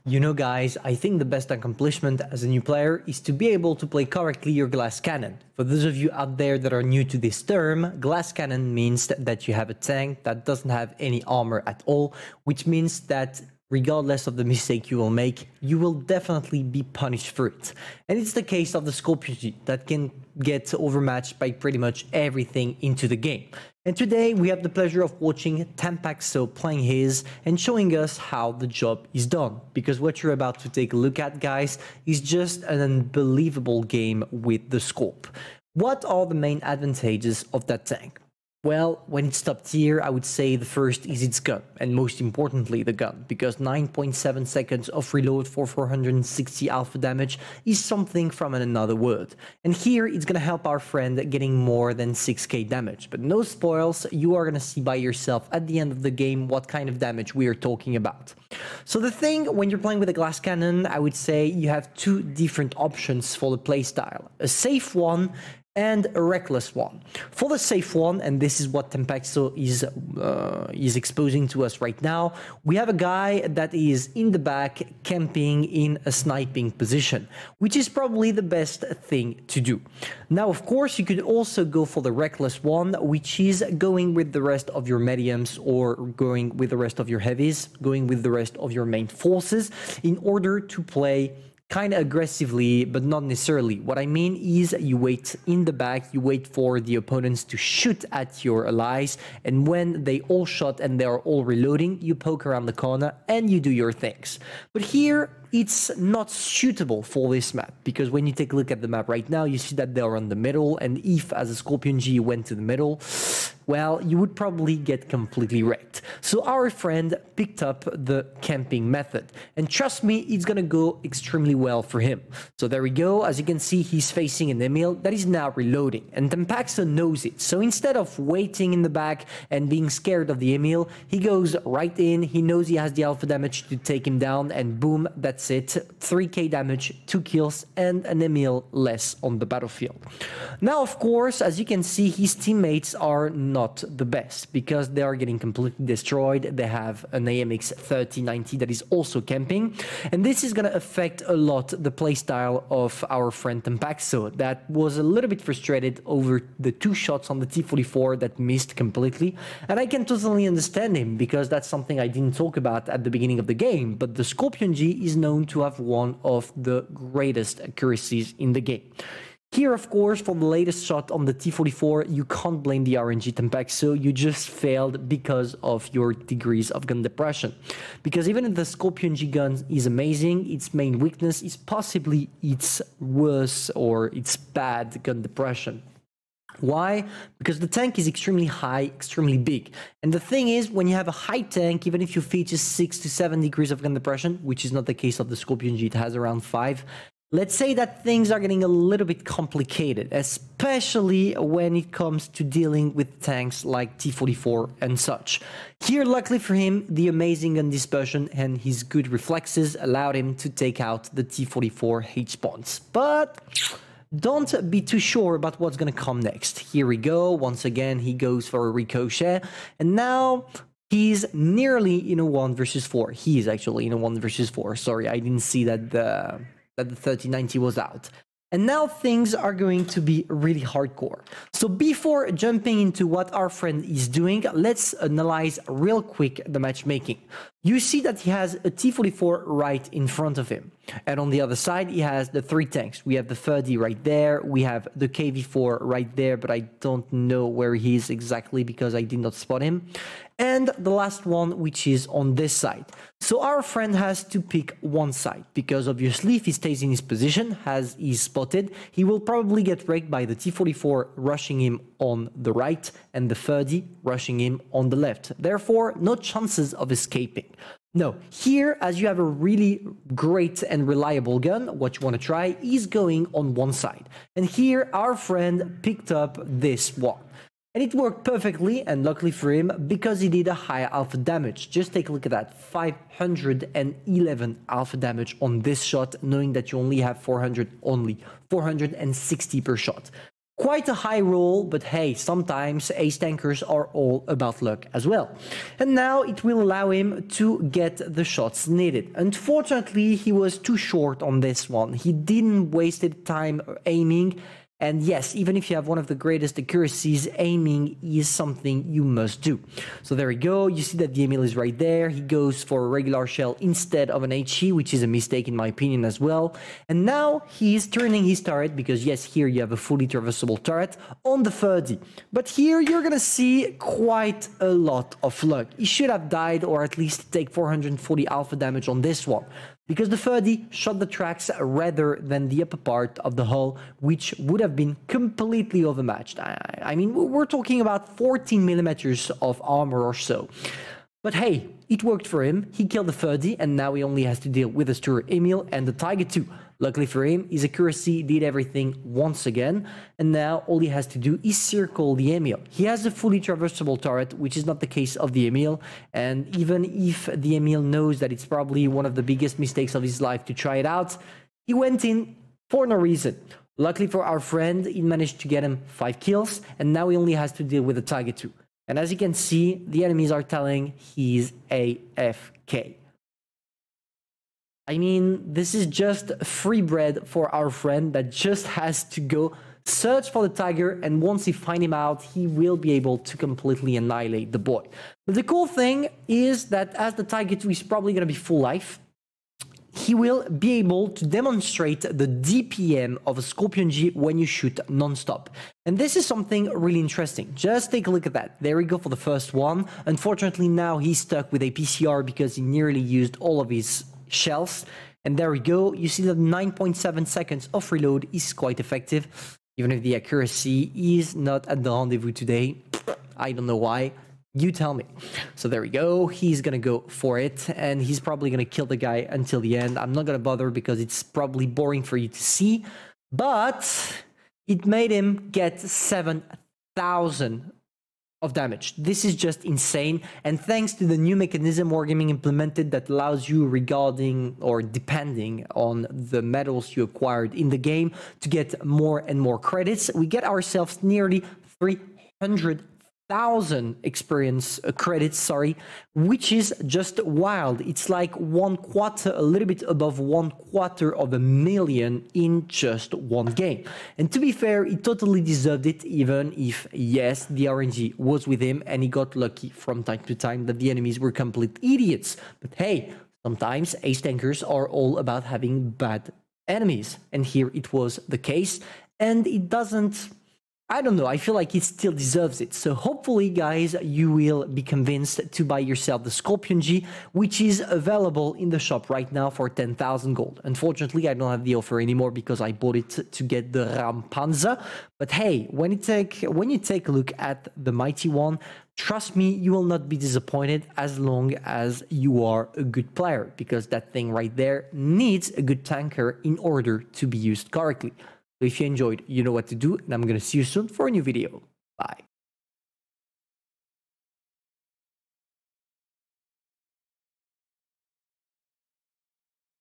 You know, guys, I think the best accomplishment as a new player is to be able to play correctly your glass cannon. For those of you out there that are new to this term, glass cannon means that you have a tank that doesn't have any armor at all, which means that regardless of the mistake you will make, you will definitely be punished for it. And it's the case of the Scorpion that can get overmatched by pretty much everything into the game. And today we have the pleasure of watching Pantoufleee playing his and showing us how the job is done. Because what you're about to take a look at, guys, is just an unbelievable game with the scope. What are the main advantages of that tank? Well, when it's top tier, I would say the first is its gun, and most importantly the gun, because 9.7 seconds of reload for 460 alpha damage is something from another world. And here it's gonna help our friend getting more than 6k damage, but no spoils, you are gonna see by yourself at the end of the game what kind of damage we are talking about. So the thing, when you're playing with a glass cannon, I would say you have two different options for the playstyle. A safe one and a reckless one. For the safe one, and this is what Pantoufleee is exposing to us right now, we have a guy that is in the back camping in a sniping position, which is probably the best thing to do. Now, of course, you could also go for the reckless one, which is going with the rest of your mediums or going with the rest of your heavies, going with the rest of your main forces in order to play kind of aggressively, but not necessarily. What I mean is you wait in the back, you wait for the opponents to shoot at your allies, and when they all shot and they are all reloading, you poke around the corner and you do your things. But here, it's not suitable for this map, because when you take a look at the map right now, you see that they are on the middle, and if as a Scorpion G you went to the middle, well, you would probably get completely wrecked. So our friend picked up the camping method, and trust me, it's gonna go extremely well for him. So there we go. As you can see, he's facing an Emil that is now reloading, and Pantoufleee knows it. So instead of waiting in the back and being scared of the Emil, he goes right in. He knows he has the alpha damage to take him down, and boom, that's it. 3k damage, 2 kills, and an Emil less on the battlefield. Now, of course, as you can see, his teammates are not the best because they are getting completely destroyed. They have an AMX 3090 that is also camping, and this is going to affect a lot the playstyle of our friend Pantoufleee that was a little bit frustrated over the 2 shots on the T44 that missed completely. And I can totally understand him, because that's something I didn't talk about at the beginning of the game, but the Scorpion G is known to have one of the greatest accuracies in the game. Here, of course, for the latest shot on the T44, you can't blame the RNG Pantoufleee, you just failed because of your degrees of gun depression. Because even if the Scorpion G gun is amazing, its main weakness is possibly its worse or its bad gun depression. Why? Because the tank is extremely high, extremely big. And the thing is, when you have a high tank, even if you feature 6 to 7 degrees of gun depression, which is not the case of the Scorpion G, it has around 5, let's say that things are getting a little bit complicated, especially when it comes to dealing with tanks like T44 and such. Here, luckily for him, the amazing gun dispersion and his good reflexes allowed him to take out the T44 H-spawns. But don't be too sure about what's going to come next. Here we go. Once again, he goes for a ricochet. And now he's nearly in a 1 versus 4. He is actually in a 1 versus 4. Sorry, I didn't see that the 3090 was out. And now things are going to be really hardcore. So before jumping into what our friend is doing, let's analyze real quick the matchmaking. You see that he has a T44 right in front of him. And on the other side, he has the 3 tanks. We have the 30 right there. We have the KV4 right there, but I don't know where he is exactly because I did not spot him. And the last one, which is on this side. So our friend has to pick one side, because obviously if he stays in his position, as he's spotted, he will probably get wrecked by the T44 rushing him on the right and the 30 rushing him on the left. Therefore, no chances of escaping. No, here, as you have a really great and reliable gun, what you want to try is going on one side. And here, our friend picked up this one. And it worked perfectly, and luckily for him, because he did a high alpha damage. Just take a look at that, 511 alpha damage on this shot, knowing that you only have 460 per shot. Quite a high roll, but hey, sometimes ace tankers are all about luck as well. And now it will allow him to get the shots needed. Unfortunately, he was too short on this one. He didn't waste time aiming. And yes, even if you have one of the greatest accuracies, aiming is something you must do. So there we go. You see that the Emil is right there. He goes for a regular shell instead of an HE, which is a mistake in my opinion as well. And now he is turning his turret because yes, here you have a fully traversable turret on the 30. But here you're going to see quite a lot of luck. He should have died or at least take 440 alpha damage on this one, because the 30 shot the tracks rather than the upper part of the hull, which would have been completely overmatched. I mean, we're talking about 14 millimeters of armor or so. But hey, it worked for him. He killed the 30, and now he only has to deal with the Stuart Emil and the Tiger 2. Luckily for him, his accuracy did everything once again, and now all he has to do is circle the Emil. He has a fully traversable turret, which is not the case of the Emil, and even if the Emil knows that it's probably one of the biggest mistakes of his life to try it out, he went in for no reason. Luckily for our friend, he managed to get him 5 kills, and now he only has to deal with the Tiger 2. And as you can see, the enemies are telling he's AFK. I mean, this is just free bread for our friend that just has to go search for the tiger, and once he finds him out, he will be able to completely annihilate the boy. But the cool thing is that as the Tiger 2 is probably going to be full life, he will be able to demonstrate the DPM of a Scorpion G when you shoot non-stop. And this is something really interesting. Just take a look at that. There we go for the first one. Unfortunately, now he's stuck with a PCR because he nearly used all of his shells. And there we go. You see that 9.7 seconds of reload is quite effective, even if the accuracy is not at the rendezvous today. I don't know why. You tell me. So there we go. He's going to go for it, and he's probably going to kill the guy until the end. I'm not going to bother because it's probably boring for you to see, but it made him get 7,000 of damage. This is just insane, and thanks to the new mechanism Wargaming implemented that allows you, regarding or depending on the medals you acquired in the game, to get more and more credits, we get ourselves nearly 300,000 experience credits, which is just wild. It's like 1/4, a little bit above 1/4 of a million in just one game. And to be fair, he totally deserved it, even if, yes, the RNG was with him and he got lucky from time to time that the enemies were complete idiots. But hey, sometimes ace tankers are all about having bad enemies. And here it was the case, and it doesn't... I don't know, I feel like it still deserves it. So hopefully, guys, you will be convinced to buy yourself the Scorpion G, which is available in the shop right now for 10,000 gold. Unfortunately, I don't have the offer anymore because I bought it to get the Rampanzer. But hey, when you take a look at the Mighty One, trust me, you will not be disappointed as long as you are a good player, because that thing right there needs a good tanker in order to be used correctly. So if you enjoyed, you know what to do, and I'm going to see you soon for a new video.